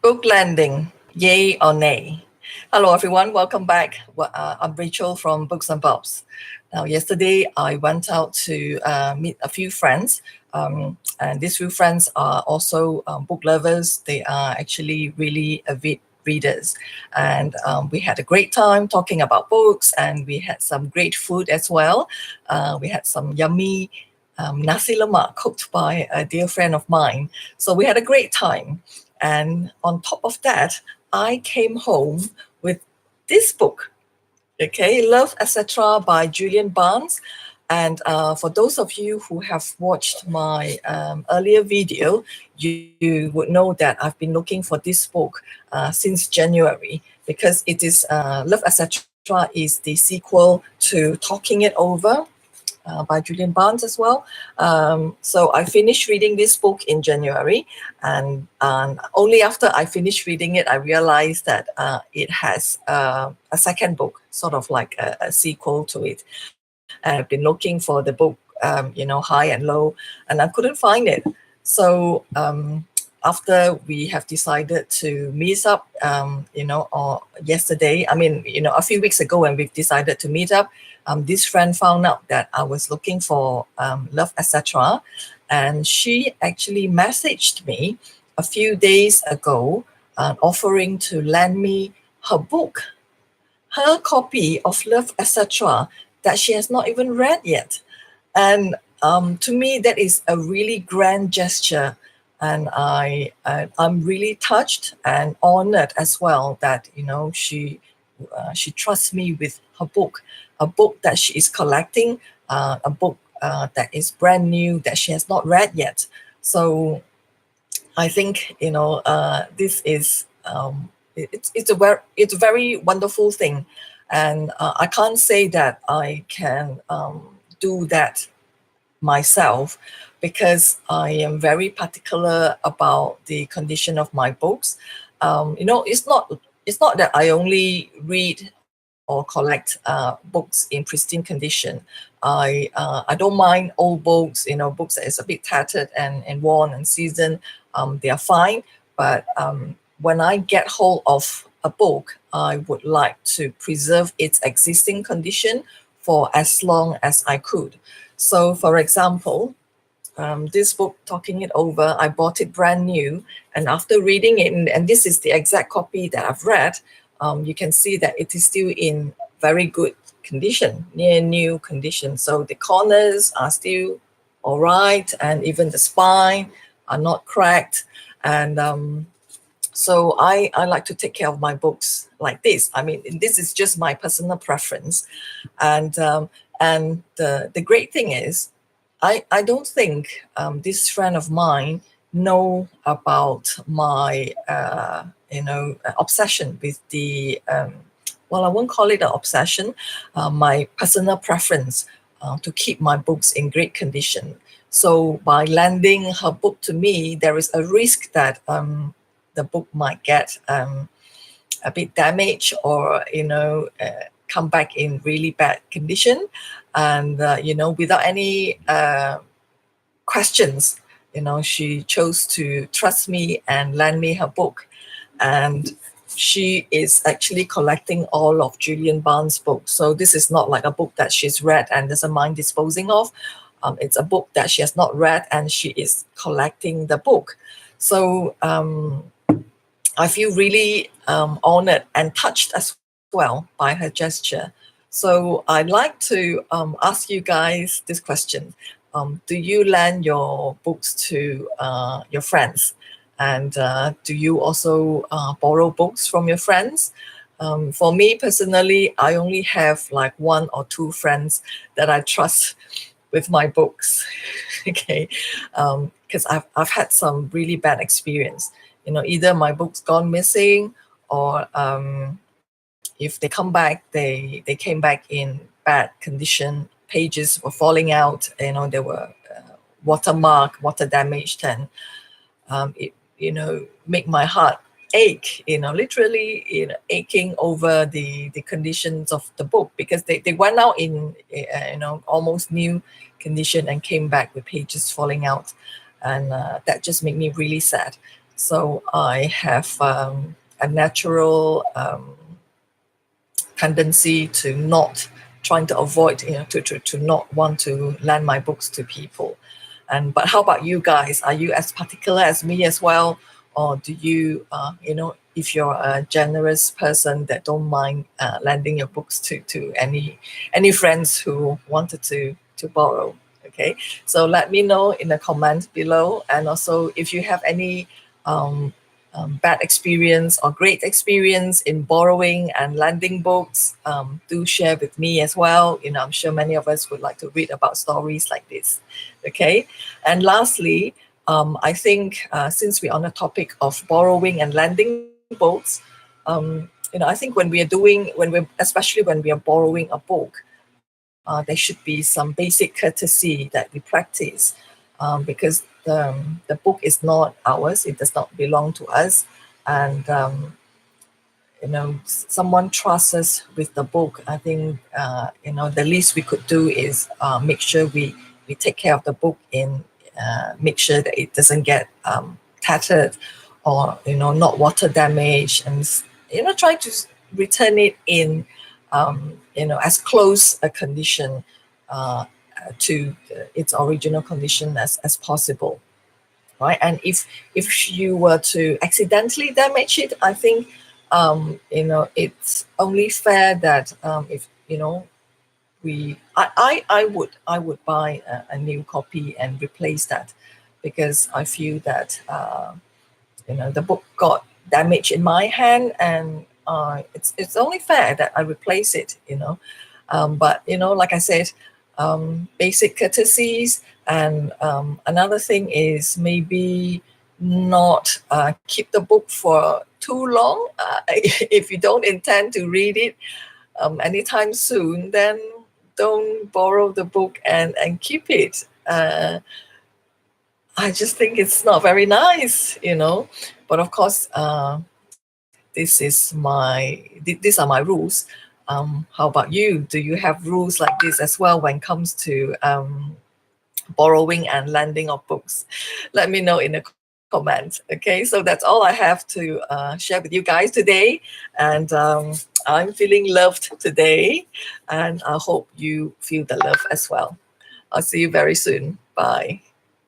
Book landing, yay or nay? Hello, everyone. Welcome back. I'm Rachel from Books and Bobs. Now, yesterday I went out to meet a few friends, and these few friends are also book lovers. They are actually really avid readers, and we had a great time talking about books, and we had some great food as well. We had some yummy nasi lemak cooked by a dear friend of mine. So we had a great time. And on top of that, I came home with this book, okay, Love, Etc. by Julian Barnes. And for those of you who have watched my earlier video, you would know that I've been looking for this book since January because it is Love, Etc. is the sequel to Talking It Over by Julian Barnes as well. So I finished reading this book in January, and only after I finished reading it, I realized that it has a second book, sort of like a sequel to it. And I've been looking for the book, high and low, and I couldn't find it. So after we have decided to meet up, or yesterday, a few weeks ago when we've decided to meet up, this friend found out that I was looking for Love, Etc. And she actually messaged me a few days ago offering to lend me her book, her copy of Love, Etc. that she has not even read yet. And to me, that is a really grand gesture. And I'm really touched and honored as well that, she trusts me with her book, a book that she is collecting, a book that is brand new that she has not read yet. So I think this is it's a very wonderful thing, and I can't say that I can do that myself because I am very particular about the condition of my books. It's not that I only read or collect books in pristine condition. I don't mind old books, books that is a bit tattered and worn and seasoned. They are fine, but when I get hold of a book, I would like to preserve its existing condition for as long as I could. So, for example, this book, Talking It Over, I bought it brand new. And after reading it, and this is the exact copy that I've read, you can see that it is still in very good condition, near new condition. So the corners are still all right, and even the spine are not cracked. And so I like to take care of my books like this. I mean, this is just my personal preference. And the great thing is, I don't think this friend of mine know about my obsession with the well, I won't call it an obsession, my personal preference to keep my books in great condition. So by lending her book to me, there is a risk that the book might get a bit damaged or come back in really bad condition, and without any questions, she chose to trust me and lend me her book. And she is actually collecting all of Julian Barnes' books. So this is not like a book that she's read and doesn't mind disposing of. It's a book that she has not read and she is collecting the book. So I feel really honored and touched as well by her gesture. So I'd like to ask you guys this question. Do you lend your books to your friends? And do you also borrow books from your friends? For me personally, I only have like one or two friends that I trust with my books. Okay, because I've had some really bad experience. Either my book's gone missing, or if they come back, they came back in bad condition. Pages were falling out. They were watermark, water damaged, and it make my heart ache. Literally, aching over the conditions of the book, because they went out in almost new condition and came back with pages falling out, and that just made me really sad. So I have a natural tendency to not trying to avoid, to not want to lend my books to people. But how about you guys? Are you as particular as me as well, or do you, if you're a generous person that don't mind lending your books to any friends who wanted to borrow? Okay, so let me know in the comments below, and also if you have any um, bad experience or great experience in borrowing and lending books, do share with me as well. I'm sure many of us would like to read about stories like this. Okay, and lastly, I think since we're on the topic of borrowing and lending books, I think especially when we are borrowing a book, there should be some basic courtesy that we practice, because the book is not ours, it does not belong to us. And someone trusts us with the book. I think the least we could do is make sure we take care of the book, make sure that it doesn't get tattered, or not water damage, and try to return it in as close a condition to its original condition as possible, right? And if you were to accidentally damage it, I think it's only fair that if I would buy a new copy and replace that, because I feel that the book got damaged in my hand, and it's only fair that I replace it. But like I said, basic courtesies, and another thing is maybe not keep the book for too long. If you don't intend to read it anytime soon, then don't borrow the book and keep it. I just think it's not very nice. But of course, these are my rules. How about you? Do you have rules like this as well when it comes to borrowing and lending of books? Let me know in the comments. Okay, so that's all I have to share with you guys today, and I'm feeling loved today, and I hope you feel the love as well. I'll see you very soon. Bye.